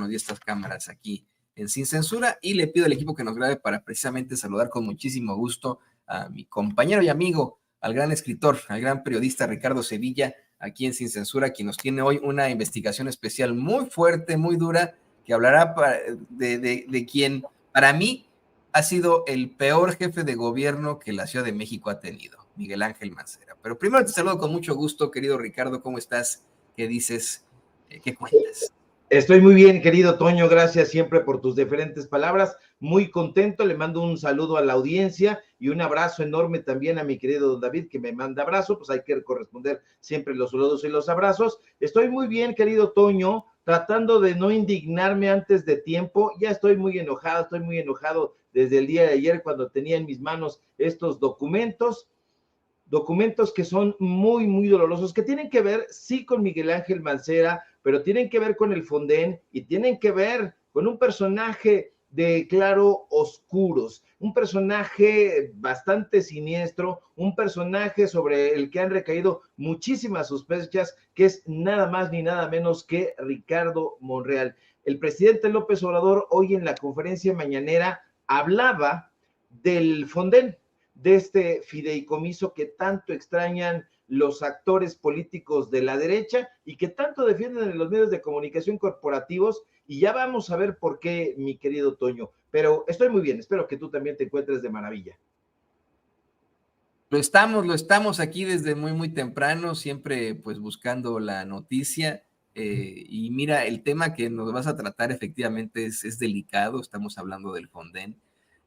micrófonos y estas cámaras aquí en Sin Censura, y le pido al equipo que nos grabe para precisamente saludar con muchísimo gusto a mi compañero y amigo, al gran escritor, al gran periodista Ricardo Sevilla, aquí en Sin Censura, quien nos tiene hoy una investigación especial muy fuerte, muy dura, que hablará de quien, para mí, ha sido el peor jefe de gobierno que la Ciudad de México ha tenido, Miguel Ángel Mancera. Pero primero te saludo con mucho gusto, querido Ricardo, ¿cómo estás? ¿Qué dices? ¿Qué cuentas? Estoy muy bien, querido Toño, gracias siempre por tus diferentes palabras, muy contento, le mando un saludo a la audiencia y un abrazo enorme también a mi querido David, que me manda abrazo, pues hay que corresponder siempre los saludos y los abrazos. Estoy muy bien, querido Toño, tratando de no indignarme antes de tiempo, ya estoy muy enojado desde el día de ayer cuando tenía en mis manos estos documentos que son muy, muy dolorosos, que tienen que ver, sí, con Miguel Ángel Mancera, pero tienen que ver con el Fonden y tienen que ver con un personaje de claro oscuros, un personaje bastante siniestro, un personaje sobre el que han recaído muchísimas sospechas, que es nada más ni nada menos que Ricardo Monreal. El presidente López Obrador hoy en la conferencia mañanera hablaba del Fonden, de este fideicomiso que tanto extrañan los actores políticos de la derecha y que tanto defienden en los medios de comunicación corporativos, y ya vamos a ver por qué, mi querido Toño, pero estoy muy bien, espero que tú también te encuentres de maravilla. Lo estamos aquí desde muy, muy temprano, siempre pues buscando la noticia, y mira, el tema que nos vas a tratar efectivamente es delicado, estamos hablando del Fonden.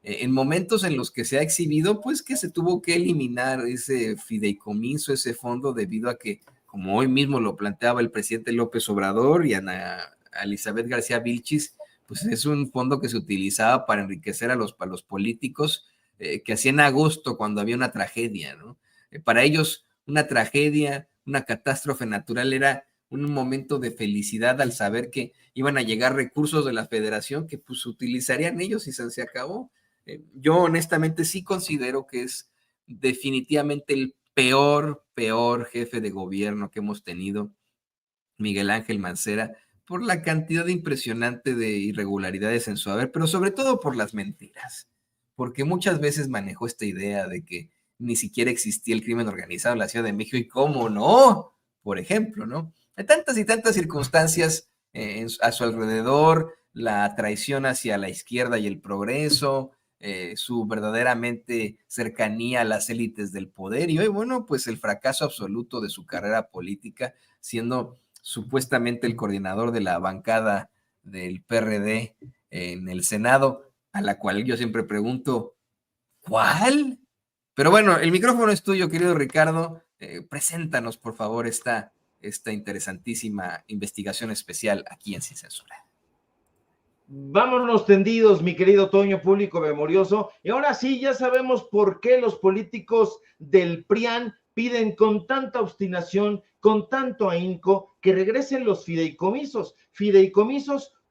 En momentos en los que se ha exhibido, pues que se tuvo que eliminar ese fideicomiso, ese fondo, debido a que, como hoy mismo lo planteaba el presidente López Obrador y Ana Elizabeth García Vilchis, pues es un fondo que se utilizaba para enriquecer a los políticos, que hacían agosto cuando había una tragedia, ¿no? Para ellos, una tragedia, una catástrofe natural era un momento de felicidad al saber que iban a llegar recursos de la federación que pues utilizarían ellos y se acabó. Yo honestamente sí considero que es definitivamente el peor jefe de gobierno que hemos tenido, Miguel Ángel Mancera, por la cantidad impresionante de irregularidades en su haber, pero sobre todo por las mentiras, porque muchas veces manejó esta idea de que ni siquiera existía el crimen organizado en la Ciudad de México, y cómo no, por ejemplo, ¿no? Hay tantas y tantas circunstancias a su alrededor, la traición hacia la izquierda y el progreso, su verdaderamente cercanía a las élites del poder, y hoy, bueno, pues el fracaso absoluto de su carrera política, siendo supuestamente el coordinador de la bancada del PRD en el Senado, a la cual yo siempre pregunto, ¿cuál? Pero bueno, el micrófono es tuyo, querido Ricardo. Preséntanos, por favor, esta interesantísima investigación especial aquí en Sin Censura. Vámonos tendidos, mi querido Toño, público memorioso. Y ahora sí, ya sabemos por qué los políticos del PRIAN piden con tanta obstinación, con tanto ahínco, que regresen los fideicomisos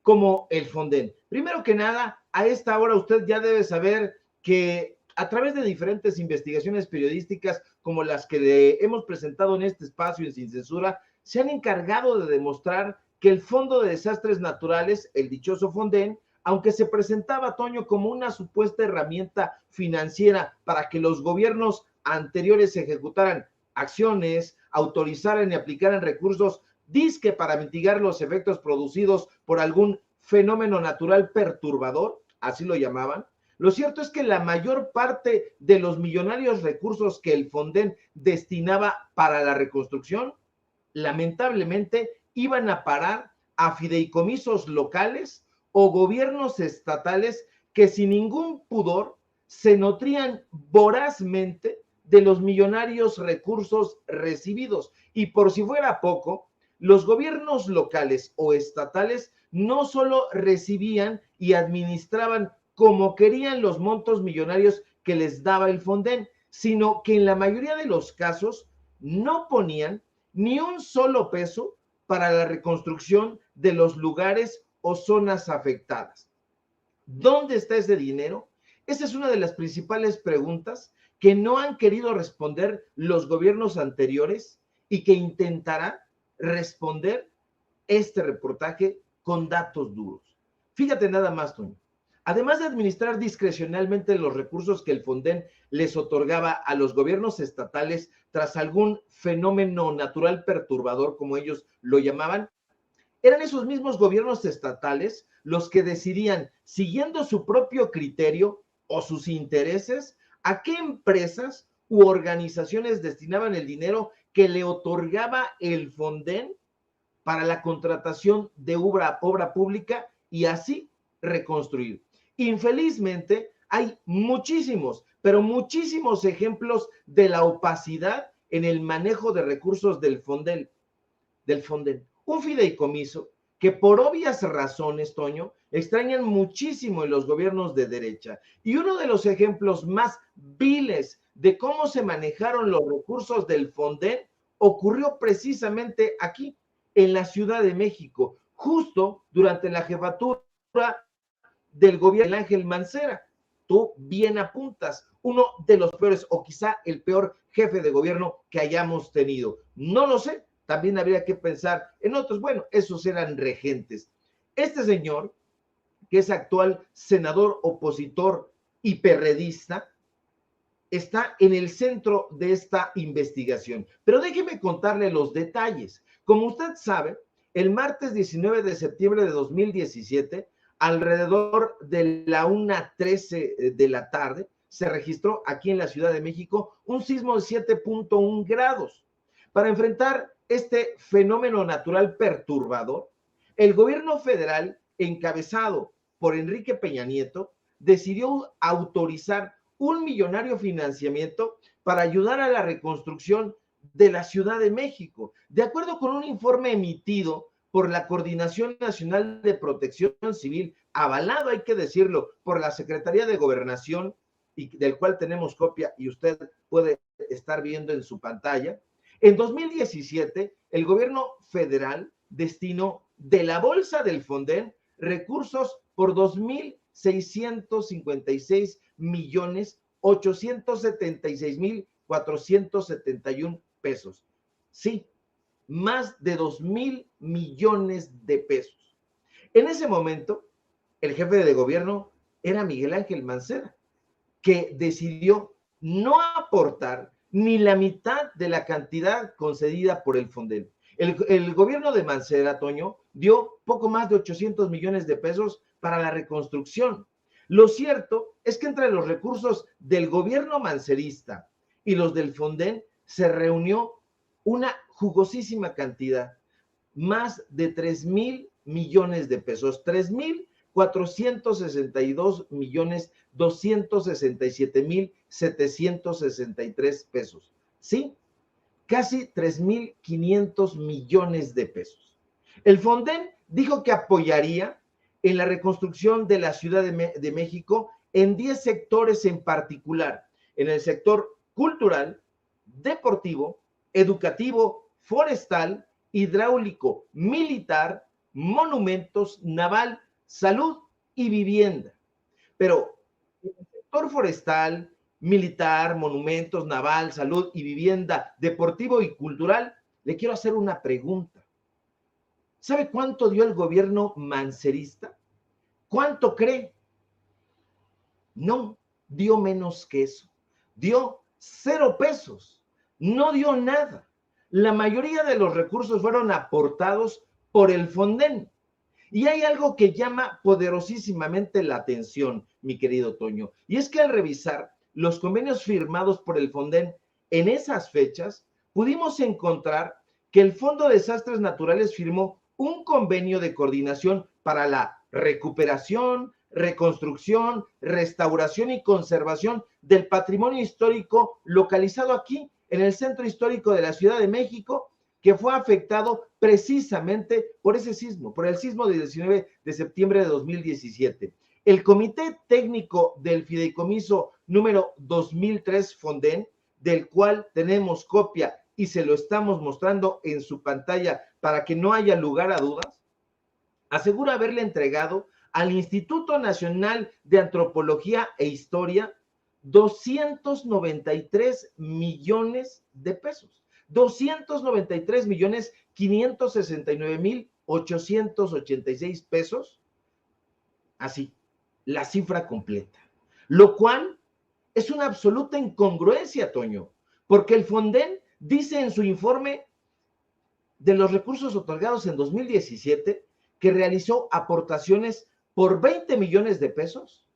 como el Fonden. Primero que nada, a esta hora usted ya debe saber que a través de diferentes investigaciones periodísticas como las que le hemos presentado en este espacio en Sin Censura, se han encargado de demostrar que el Fondo de Desastres Naturales, el dichoso Fonden, aunque se presentaba, Toño, como una supuesta herramienta financiera para que los gobiernos anteriores ejecutaran acciones, autorizaran y aplicaran recursos, dizque para mitigar los efectos producidos por algún fenómeno natural perturbador, así lo llamaban. Lo cierto es que la mayor parte de los millonarios recursos que el Fonden destinaba para la reconstrucción, lamentablemente, iban a parar a fideicomisos locales o gobiernos estatales que sin ningún pudor se nutrían vorazmente de los millonarios recursos recibidos. Y por si fuera poco, los gobiernos locales o estatales no solo recibían y administraban como querían los montos millonarios que les daba el Fonden, sino que en la mayoría de los casos no ponían ni un solo peso para la reconstrucción de los lugares o zonas afectadas. ¿Dónde está ese dinero? Esa es una de las principales preguntas que no han querido responder los gobiernos anteriores y que intentará responder este reportaje con datos duros. Fíjate nada más, Toño. Además de administrar discrecionalmente los recursos que el Fonden les otorgaba a los gobiernos estatales tras algún fenómeno natural perturbador, como ellos lo llamaban, eran esos mismos gobiernos estatales los que decidían, siguiendo su propio criterio o sus intereses, a qué empresas u organizaciones destinaban el dinero que le otorgaba el Fonden para la contratación de obra pública y así reconstruir. Infelizmente, hay muchísimos, pero muchísimos ejemplos de la opacidad en el manejo de recursos del Fonden. Un fideicomiso que por obvias razones, Toño, extrañan muchísimo en los gobiernos de derecha. Y uno de los ejemplos más viles de cómo se manejaron los recursos del Fonden ocurrió precisamente aquí, en la Ciudad de México, justo durante la jefatura del gobierno de Ángel Mancera. Tú bien apuntas, uno de los peores o quizá el peor jefe de gobierno que hayamos tenido. No lo sé, también habría que pensar en otros. Bueno, esos eran regentes. Este señor, que es actual senador opositor y perredista, está en el centro de esta investigación. Pero déjeme contarle los detalles. Como usted sabe, el martes 19 de septiembre de 2017, alrededor de la 1:13 de la tarde, se registró aquí en la Ciudad de México un sismo de 7.1 grados. Para enfrentar este fenómeno natural perturbador, el gobierno federal, encabezado por Enrique Peña Nieto, decidió autorizar un millonario financiamiento para ayudar a la reconstrucción de la Ciudad de México. De acuerdo con un informe emitido por la Coordinación Nacional de Protección Civil, avalado, hay que decirlo, por la Secretaría de Gobernación, y del cual tenemos copia y usted puede estar viendo en su pantalla, en 2017 el gobierno federal destinó de la bolsa del Fonden recursos por 2,656,876,471 pesos. Sí, más de 2,000 millones de pesos. En ese momento, el jefe de gobierno era Miguel Ángel Mancera, que decidió no aportar ni la mitad de la cantidad concedida por el Fonden. El gobierno de Mancera, Toño, dio poco más de 800 millones de pesos para la reconstrucción. Lo cierto es que entre los recursos del gobierno mancerista y los del Fonden se reunió una jugosísima cantidad, más de 3,000 millones de pesos, 3,462,267,763 pesos. ¿Sí? Casi 3,500 millones de pesos. El Fonden dijo que apoyaría en la reconstrucción de la Ciudad de México en 10 sectores en particular, en el sector cultural, deportivo, educativo, forestal, hidráulico, militar, monumentos, naval, salud y vivienda. Pero en el sector forestal, militar, monumentos, naval, salud y vivienda, deportivo y cultural, le quiero hacer una pregunta. ¿Sabe cuánto dio el gobierno mancerista? ¿Cuánto cree? No, dio menos que eso. Dio 0 pesos. No dio nada. La mayoría de los recursos fueron aportados por el Fonden. Y hay algo que llama poderosísimamente la atención, mi querido Toño, y es que al revisar los convenios firmados por el Fonden en esas fechas, pudimos encontrar que el Fondo de Desastres Naturales firmó un convenio de coordinación para la recuperación, reconstrucción, restauración y conservación del patrimonio histórico localizado aquí en el centro histórico de la Ciudad de México, que fue afectado precisamente por ese sismo, por el sismo del 19 de septiembre de 2017. El Comité Técnico del Fideicomiso número 2003 Fonden, del cual tenemos copia y se lo estamos mostrando en su pantalla para que no haya lugar a dudas, asegura haberle entregado al Instituto Nacional de Antropología e Historia 293 millones de pesos. 293,569,000 886 pesos, así, la cifra completa, lo cual es una absoluta incongruencia, Toño, porque el Fonden dice en su informe de los recursos otorgados en 2017 que realizó aportaciones por 20 millones de pesos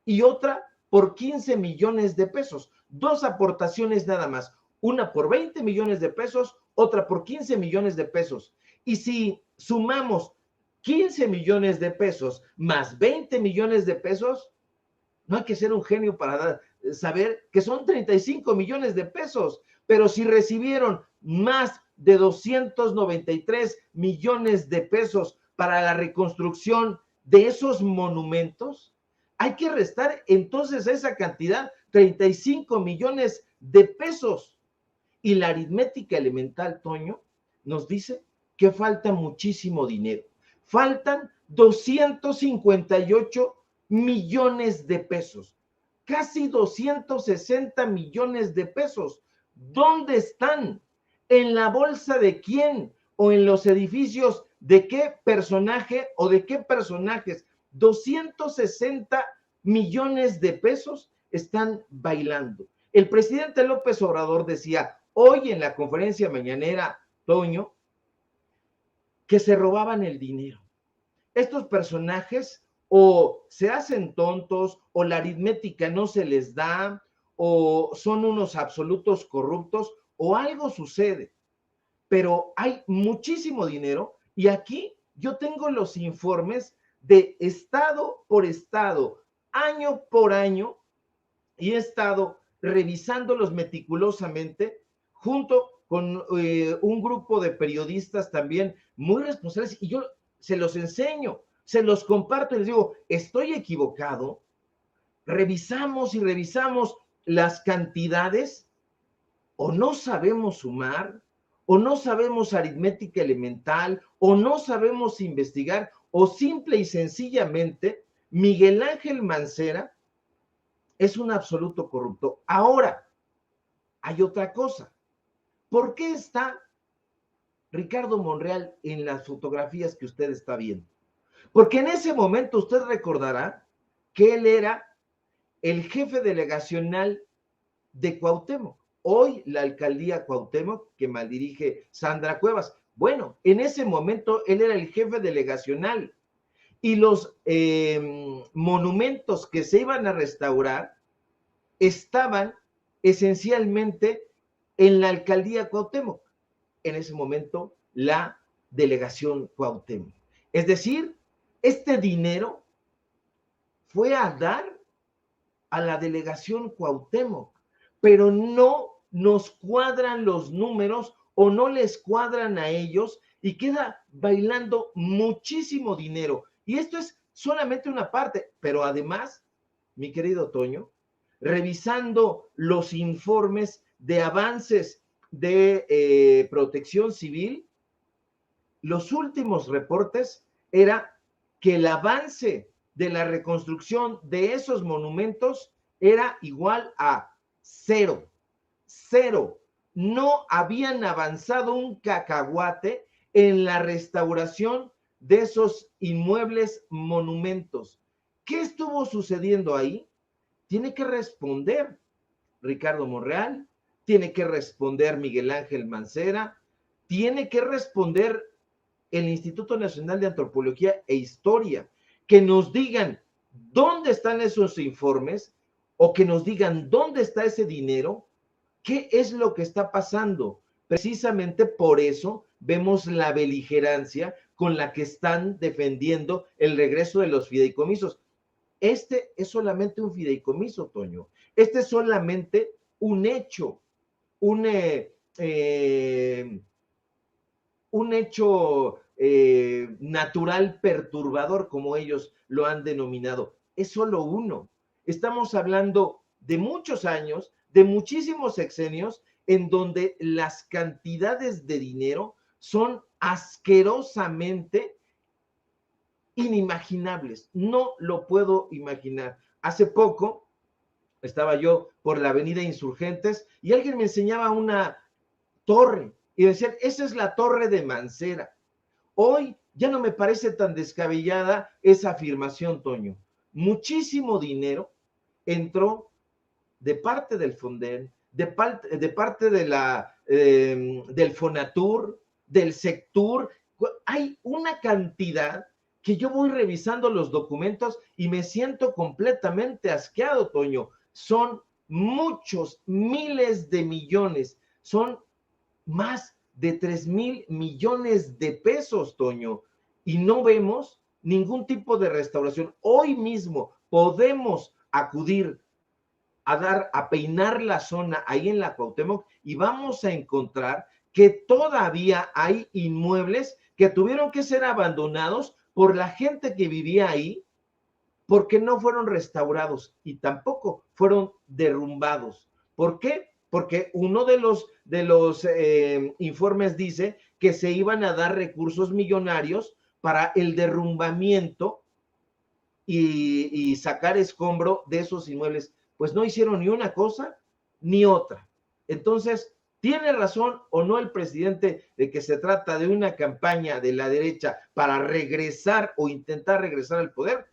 y otra por 15 millones de pesos. Dos aportaciones nada más, una por 20 millones de pesos, otra por 15 millones de pesos. Y si sumamos 15 millones de pesos más 20 millones de pesos, no hay que ser un genio para saber que son 35 millones de pesos, pero si recibieron más de 293 millones de pesos para la reconstrucción de esos monumentos, hay que restar entonces a esa cantidad 35 millones de pesos. Y la aritmética elemental, Toño, nos dice que falta muchísimo dinero. Faltan 258 millones de pesos, casi 260 millones de pesos. ¿Dónde están? ¿En la bolsa de quién? ¿O en los edificios de qué personaje o de qué personajes? 260 millones de pesos están bailando. El presidente López Obrador decía hoy en la conferencia mañanera, Toño, que se robaban el dinero. Estos personajes o se hacen tontos o la aritmética no se les da o son unos absolutos corruptos o algo sucede. Pero hay muchísimo dinero y aquí yo tengo los informes de estado por estado, año por año, y he estado revisándolos meticulosamente junto con un grupo de periodistas también muy responsables, y yo se los enseño, se los comparto y les digo, estoy equivocado. Revisamos y revisamos las cantidades, o no sabemos sumar, o no sabemos aritmética elemental, o no sabemos investigar, o simple y sencillamente Miguel Ángel Mancera es un absoluto corrupto. Ahora, hay otra cosa. ¿Por qué está Ricardo Monreal en las fotografías que usted está viendo? Porque en ese momento usted recordará que él era el jefe delegacional de Cuauhtémoc. Hoy la alcaldía Cuauhtémoc, que maldirige Sandra Cuevas. Bueno, en ese momento él era el jefe delegacional y los monumentos que se iban a restaurar estaban esencialmente en la alcaldía Cuauhtémoc, en ese momento la delegación Cuauhtémoc. Es decir, este dinero fue a dar a la delegación Cuauhtémoc, pero no nos cuadran los números o no les cuadran a ellos y queda bailando muchísimo dinero. Y esto es solamente una parte, pero además, mi querido Toño, revisando los informes de avances de protección civil, los últimos reportes era que el avance de la reconstrucción de esos monumentos era igual a cero. No habían avanzado un cacahuate en la restauración de esos inmuebles monumentos. ¿Qué estuvo sucediendo ahí? Tiene que responder Ricardo Monreal, tiene que responder Miguel Ángel Mancera, tiene que responder el Instituto Nacional de Antropología e Historia, que nos digan dónde están esos informes o que nos digan dónde está ese dinero, qué es lo que está pasando. Precisamente por eso vemos la beligerancia con la que están defendiendo el regreso de los fideicomisos. Este es solamente un fideicomiso, Toño. Este es solamente un hecho, un hecho natural perturbador, como ellos lo han denominado. Es solo uno. Estamos hablando de muchos años, de muchísimos sexenios, en donde las cantidades de dinero son asquerosamente inimaginables. No lo puedo imaginar. Hace poco estaba yo por la avenida Insurgentes y alguien me enseñaba una torre y decían, esa es la torre de Mancera. Hoy ya no me parece tan descabellada esa afirmación, Toño. Muchísimo dinero entró de parte del Fonden, de parte de del Fonatur, del Sectur. Hay una cantidad que yo voy revisando los documentos y me siento completamente asqueado, Toño. Son muchos, miles de millones, son más de 3,000 millones de pesos, Toño, y no vemos ningún tipo de restauración. Hoy mismo podemos acudir a peinar la zona ahí en la Cuauhtémoc y vamos a encontrar que todavía hay inmuebles que tuvieron que ser abandonados por la gente que vivía ahí porque no fueron restaurados y tampoco fueron derrumbados. ¿Por qué? Porque uno de los informes dice que se iban a dar recursos millonarios para el derrumbamiento y sacar escombro de esos inmuebles. Pues no hicieron ni una cosa ni otra. Entonces, ¿tiene razón o no el presidente de que se trata de una campaña de la derecha para regresar o intentar regresar al poder?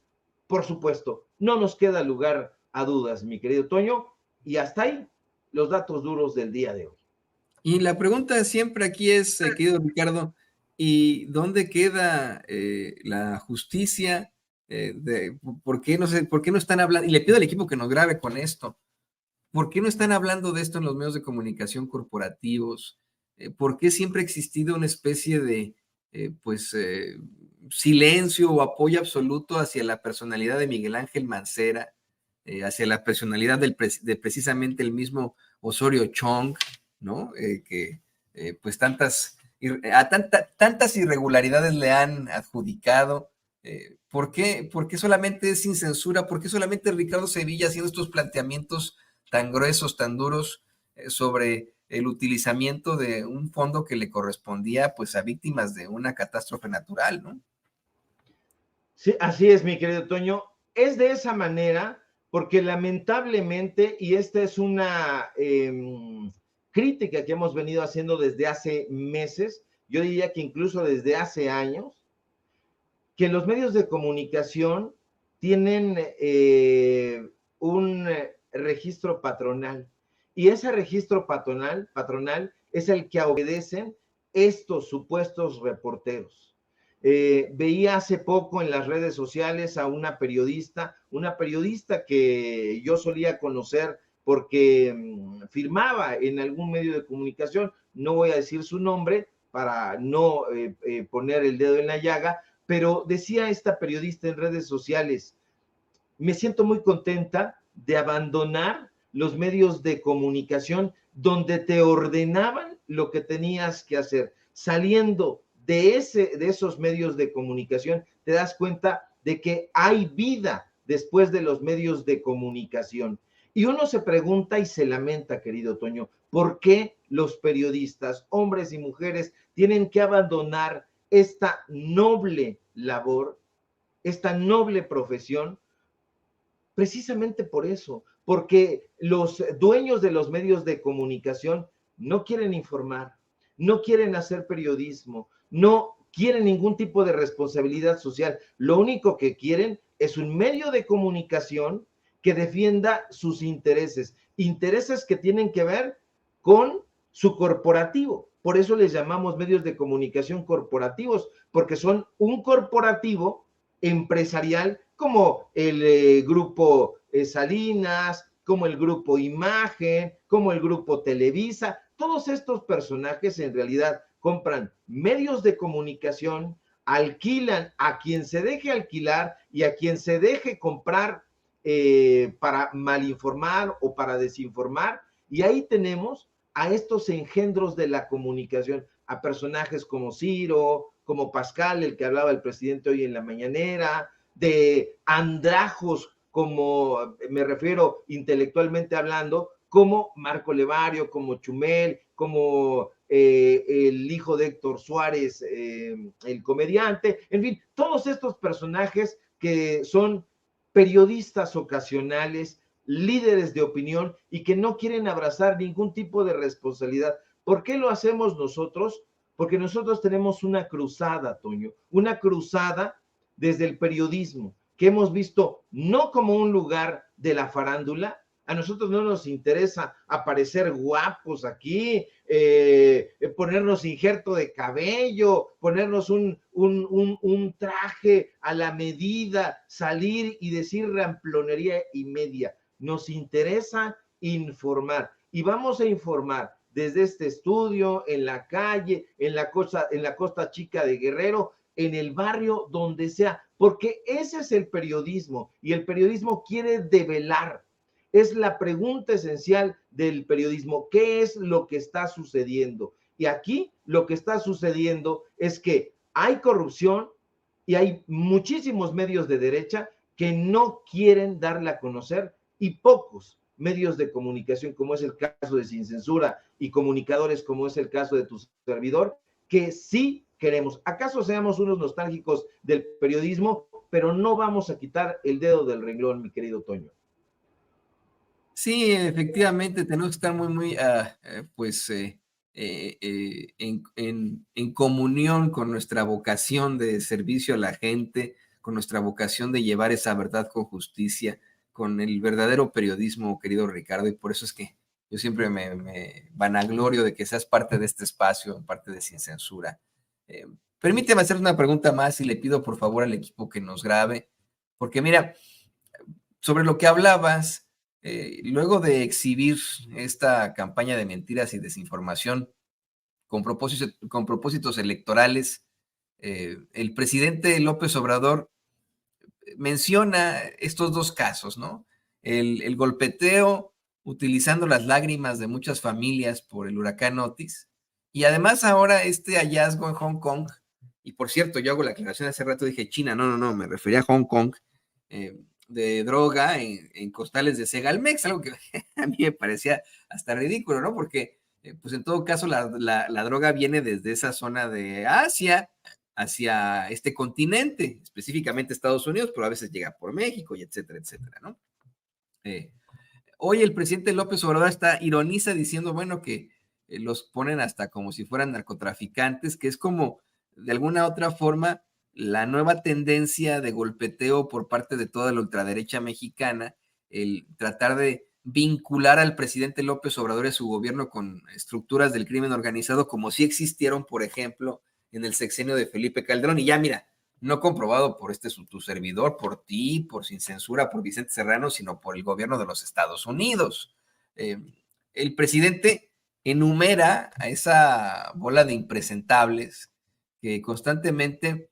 Por supuesto, no nos queda lugar a dudas, mi querido Toño, y hasta ahí los datos duros del día de hoy. Y la pregunta siempre aquí es, querido Ricardo, ¿y dónde queda la justicia? ¿Por qué por qué no están hablando? Y le pido al equipo que nos grabe con esto. ¿Por qué no están hablando de esto en los medios de comunicación corporativos? ¿Por qué siempre ha existido una especie de, silencio o apoyo absoluto hacia la personalidad de Miguel Ángel Mancera, hacia la personalidad de precisamente el mismo Osorio Chong, ¿no? Pues tantas irregularidades le han adjudicado. ¿Por qué solamente es sin censura? ¿Por qué solamente Ricardo Sevilla haciendo estos planteamientos tan gruesos, tan duros sobre el utilizamiento de un fondo que le correspondía pues a víctimas de una catástrofe natural, ¿no? Sí, así es, mi querido Toño. Es de esa manera porque lamentablemente, y esta es una crítica que hemos venido haciendo desde hace meses, yo diría que incluso desde hace años, que los medios de comunicación tienen un registro patronal y ese registro patronal es el que obedecen estos supuestos reporteros. Veía hace poco en las redes sociales a una periodista que yo solía conocer porque firmaba en algún medio de comunicación, no voy a decir su nombre para no poner el dedo en la llaga, pero decía esta periodista en redes sociales, me siento muy contenta de abandonar los medios de comunicación donde te ordenaban lo que tenías que hacer. Saliendo de esos medios de comunicación, te das cuenta de que hay vida después de los medios de comunicación. Y uno se pregunta y se lamenta, querido Toño, ¿por qué los periodistas, hombres y mujeres, tienen que abandonar esta noble labor, esta noble profesión? Precisamente por eso, porque los dueños de los medios de comunicación no quieren informar, no quieren hacer periodismo, no quieren ningún tipo de responsabilidad social. Lo único que quieren es un medio de comunicación que defienda sus intereses, intereses que tienen que ver con su corporativo. Por eso les llamamos medios de comunicación corporativos, porque son un corporativo empresarial como el grupo Salinas, como el grupo Imagen, como el grupo Televisa. Todos estos personajes en realidad compran medios de comunicación, alquilan a quien se deje alquilar y a quien se deje comprar para malinformar o para desinformar. Y ahí tenemos a estos engendros de la comunicación, a personajes como Ciro, como Pascal, el que hablaba el presidente hoy en la mañanera, de andrajos, como me refiero intelectualmente hablando, como Marco Levario, como Chumel, como el hijo de Héctor Suárez, el comediante, en fin, todos estos personajes que son periodistas ocasionales, líderes de opinión y que no quieren abrazar ningún tipo de responsabilidad. ¿Por qué lo hacemos nosotros? porque nosotros tenemos una cruzada, Toño, una cruzada desde el periodismo, que hemos visto no como un lugar de la farándula. A nosotros no nos interesa aparecer guapos aquí, ponernos injerto de cabello, ponernos un traje a la medida, salir y decir ramplonería y media. Nos interesa informar y vamos a informar desde este estudio, en la calle, en la Costa Chica de Guerrero, en el barrio, donde sea, porque ese es el periodismo y el periodismo quiere develar. Es la pregunta esencial del periodismo. ¿Qué es lo que está sucediendo? Y aquí lo que está sucediendo es que hay corrupción y hay muchísimos medios de derecha que no quieren darle a conocer y pocos medios de comunicación, como es el caso de Sin Censura, y comunicadores, como es el caso de tu servidor, que sí queremos. ¿Acaso seamos unos nostálgicos del periodismo? Pero no vamos a quitar el dedo del renglón, mi querido Toño. Sí, efectivamente, tenemos que estar muy, pues, en comunión con nuestra vocación de servicio a la gente, con nuestra vocación de llevar esa verdad con justicia, con el verdadero periodismo, querido Ricardo, y por eso es que yo siempre me vanaglorio de que seas parte de este espacio, parte de Sin Censura. Permíteme hacer una pregunta más y le pido por favor al equipo que nos grabe, porque mira, sobre lo que hablabas, luego de exhibir esta campaña de mentiras y desinformación con propósitos electorales, el presidente López Obrador menciona estos dos casos, ¿no? El golpeteo utilizando las lágrimas de muchas familias por el huracán Otis, y además ahora este hallazgo en Hong Kong, y por cierto, yo hago la aclaración hace rato, dije China, no, me refería a Hong Kong, de droga en costales de Segalmex, algo que a mí me parecía hasta ridículo, ¿no? Porque, pues en todo caso, la droga viene desde esa zona de Asia hacia este continente, específicamente Estados Unidos, pero a veces llega por México y etcétera, etcétera, ¿no? Hoy el presidente López Obrador ironiza diciendo, bueno, que los ponen hasta como si fueran narcotraficantes, que es como, de alguna otra forma, la nueva tendencia de golpeteo por parte de toda la ultraderecha mexicana, el tratar de vincular al presidente López Obrador y a su gobierno con estructuras del crimen organizado, como si existieron, por ejemplo, en el sexenio de Felipe Calderón. Y ya, mira, no comprobado por tu servidor, por ti, por Sin Censura, por Vicente Serrano, sino por el gobierno de los Estados Unidos. El presidente enumera a esa bola de impresentables que constantemente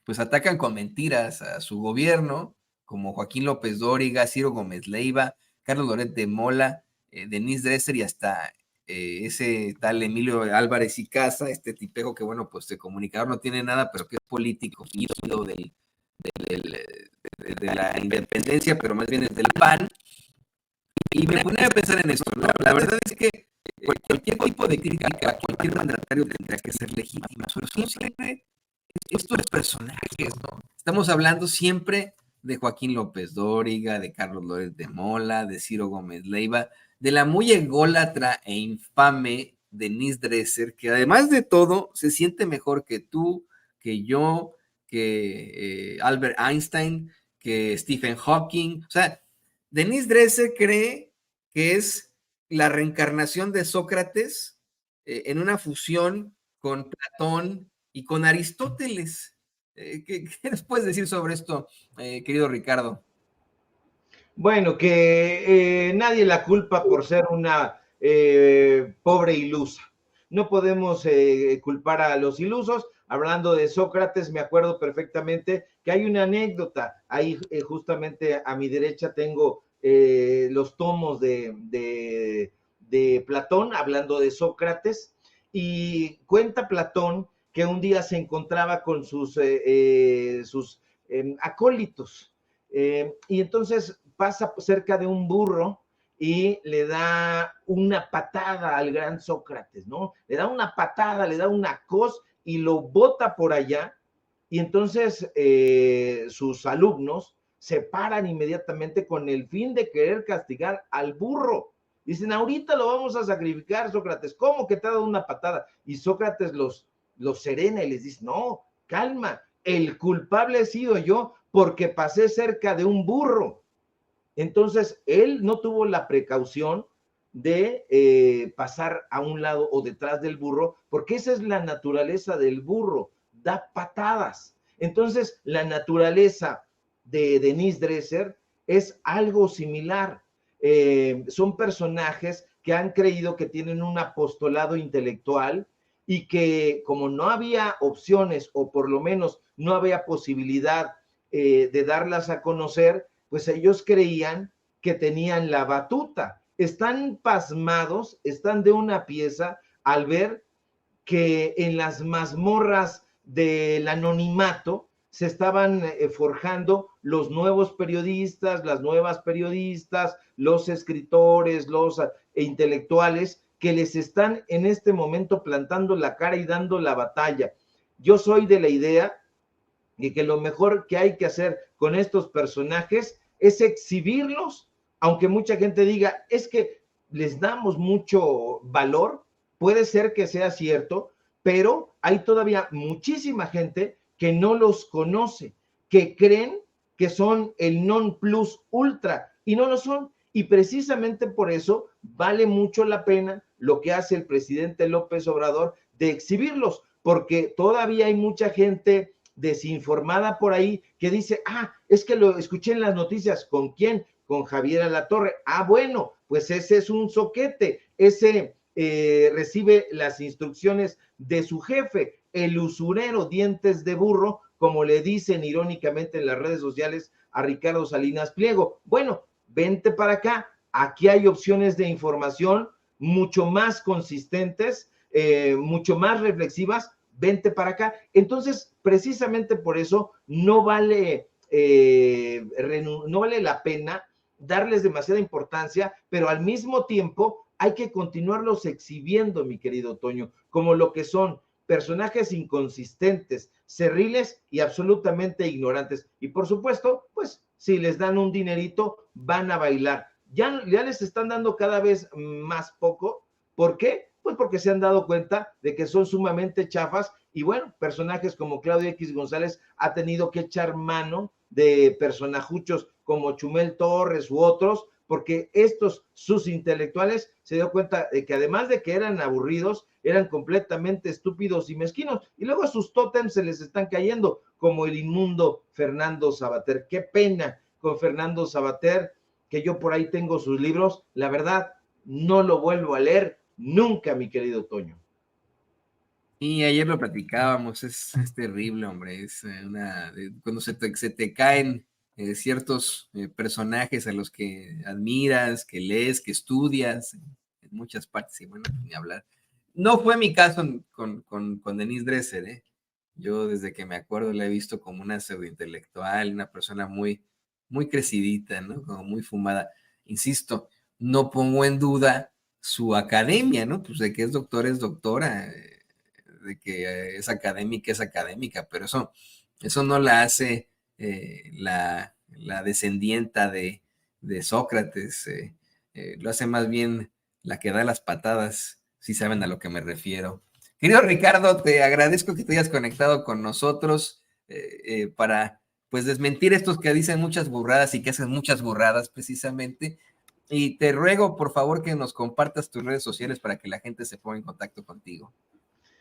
pues atacan con mentiras a su gobierno, como Joaquín López Dóriga, Ciro Gómez Leiva, Carlos Loret de Mola, Denise Dresser y hasta ese tal Emilio Álvarez y Casa, este tipejo que, bueno, pues de comunicador no tiene nada, pero que es político, hijo de la independencia, pero más bien es del PAN. Y me pone a pensar en esto. La verdad es que cualquier tipo de crítica a cualquier mandatario tendría que ser legítima, pero siempre estos personajes, ¿no? Estamos hablando siempre de Joaquín López Dóriga, de Carlos Loret de Mola, de Ciro Gómez Leiva, de la muy ególatra e infame Denise Dresser, que además de todo se siente mejor que tú, que yo, que Albert Einstein, que Stephen Hawking. O sea, Denise Dresser cree que es la reencarnación de Sócrates en una fusión con Platón y con Aristóteles. ¿Qué nos puedes decir sobre esto, querido Ricardo? Bueno, que nadie la culpa por ser una pobre ilusa. No podemos culpar a los ilusos. Hablando de Sócrates, me acuerdo perfectamente que hay una anécdota. Ahí justamente a mi derecha tengo los tomos de Platón, hablando de Sócrates, y cuenta Platón que un día se encontraba con sus acólitos. Y entonces pasa cerca de un burro y le da una patada al gran Sócrates, ¿no? Le da una patada, le da una cos y lo bota por allá. Y entonces sus alumnos se paran inmediatamente con el fin de querer castigar al burro. Dicen, ahorita lo vamos a sacrificar, Sócrates. ¿Cómo que te ha dado una patada? Y Sócrates los serena y les dice, no, calma, el culpable he sido yo porque pasé cerca de un burro. Entonces, él no tuvo la precaución de pasar a un lado o detrás del burro, porque esa es la naturaleza del burro, da patadas. Entonces, la naturaleza de Denise Dresser es algo similar. Son personajes que han creído que tienen un apostolado intelectual y que como no había opciones o por lo menos no había posibilidad de darlas a conocer, pues ellos creían que tenían la batuta. Están pasmados, están de una pieza al ver que en las mazmorras del anonimato se estaban forjando los nuevos periodistas, las nuevas periodistas, los escritores, los intelectuales que les están en este momento plantando la cara y dando la batalla. Yo soy de la idea de que lo mejor que hay que hacer con estos personajes es exhibirlos, aunque mucha gente diga, es que les damos mucho valor, puede ser que sea cierto, pero hay todavía muchísima gente que no los conoce, que creen que son el non plus ultra y no lo son. Y precisamente por eso vale mucho la pena lo que hace el presidente López Obrador de exhibirlos, porque todavía hay mucha gente desinformada por ahí que dice, es que lo escuché en las noticias. ¿Con quién? Con Javier Alatorre. Bueno, pues ese es un zoquete, ese recibe las instrucciones de su jefe, el usurero dientes de burro, como le dicen irónicamente en las redes sociales a Ricardo Salinas Pliego. Bueno, vente para acá, aquí hay opciones de información mucho más consistentes, mucho más reflexivas, vente para acá. Entonces, precisamente por eso no vale la pena darles demasiada importancia, pero al mismo tiempo hay que continuarlos exhibiendo, mi querido Toño, como lo que son personajes inconsistentes, cerriles y absolutamente ignorantes. Y por supuesto, pues si les dan un dinerito, van a bailar. Ya les están dando cada vez más poco. ¿Por qué? Pues porque se han dado cuenta de que son sumamente chafas y bueno, personajes como Claudio X González ha tenido que echar mano de personajuchos como Chumel Torres u otros, porque sus intelectuales se dio cuenta de que además de que eran aburridos, eran completamente estúpidos y mezquinos, y luego sus tótems se les están cayendo, como el inmundo Fernando Sabater. Qué pena con Fernando Sabater, que yo por ahí tengo sus libros, la verdad, no lo vuelvo a leer nunca, mi querido Toño. Y ayer lo platicábamos, es terrible, hombre, cuando se te caen ciertos personajes a los que admiras, que lees, que estudias, en muchas partes, y bueno, ni hablar. No fue mi caso con Denise Dresser, ¿eh? Yo desde que me acuerdo la he visto como una pseudointelectual, una persona muy, muy crecidita, ¿no? Como muy fumada. Insisto, no pongo en duda su academia, ¿no? Pues de que es doctora, de que es académica, pero eso no la hace la descendienta de Sócrates, lo hace más bien la que da las patadas, si saben a lo que me refiero. Querido Ricardo, te agradezco que te hayas conectado con nosotros para pues desmentir estos que dicen muchas burradas y que hacen muchas burradas precisamente. Y te ruego, por favor, que nos compartas tus redes sociales para que la gente se ponga en contacto contigo.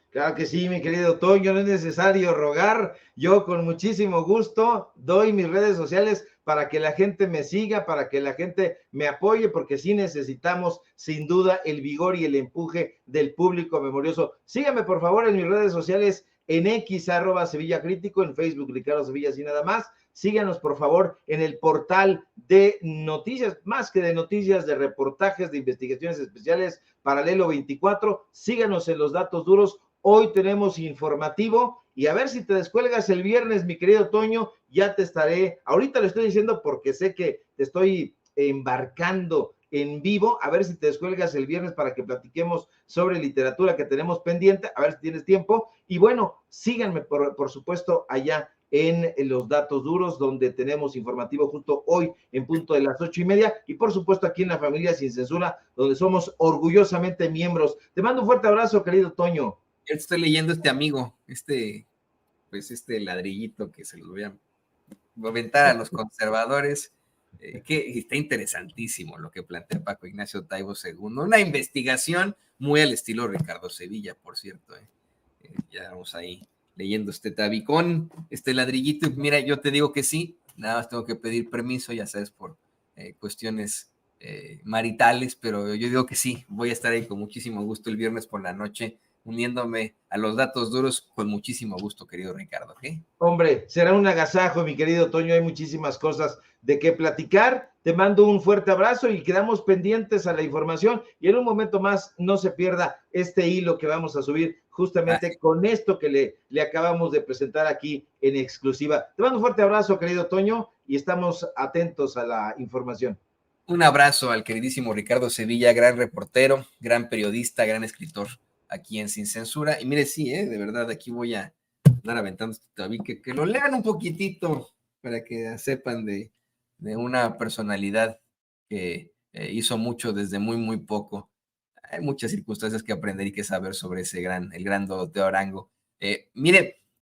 Claro que sí, mi querido Toño, no es necesario rogar. Yo con muchísimo gusto doy mis redes sociales para que la gente me siga, para que la gente me apoye, porque sí necesitamos sin duda el vigor y el empuje del público memorioso. Síganme por favor en mis redes sociales, en X @Sevilla Crítico, en Facebook Ricardo Sevilla y nada más. Síganos por favor en el portal de noticias, más que de noticias, de reportajes, de investigaciones especiales, Paralelo 24. Síganos en los datos duros. Hoy tenemos informativo y a ver si te descuelgas el viernes, mi querido Toño, ya te estaré, ahorita lo estoy diciendo porque sé que te estoy embarcando en vivo, a ver si te descuelgas el viernes para que platiquemos sobre literatura que tenemos pendiente, a ver si tienes tiempo. Y bueno, síganme por supuesto allá en los datos duros, donde tenemos informativo justo hoy en punto de las 8:30, y por supuesto aquí en La Familia Sin Censura, donde somos orgullosamente miembros. Te mando un fuerte abrazo, querido Toño. Yo estoy leyendo este amigo, pues este ladrillito que se los voy a aventar a los conservadores, que está interesantísimo lo que plantea Paco Ignacio Taibo II, una investigación muy al estilo Ricardo Sevilla, por cierto. Ya vamos ahí leyendo este tabicón, este ladrillito, y mira, yo te digo que sí, nada más tengo que pedir permiso, ya sabes, por cuestiones maritales, pero yo digo que sí, voy a estar ahí con muchísimo gusto el viernes por la noche, uniéndome a los datos duros con muchísimo gusto, querido Ricardo. ¿Okay? Hombre, será un agasajo, mi querido Toño, hay muchísimas cosas de qué platicar. Te mando un fuerte abrazo y quedamos pendientes a la información, y en un momento más no se pierda este hilo que vamos a subir justamente con esto que le acabamos de presentar aquí en exclusiva. Te mando un fuerte abrazo, querido Toño, y estamos atentos a la información. Un abrazo al queridísimo Ricardo Sevilla, gran reportero, gran periodista, gran escritor aquí en Sin Censura. Y mire, sí, de verdad, aquí voy a andar aventando este tabique, que lo lean un poquitito para que sepan de una personalidad que hizo mucho desde muy, muy poco. Hay muchas circunstancias que aprender y que saber sobre el gran Doroteo Arango. Mire,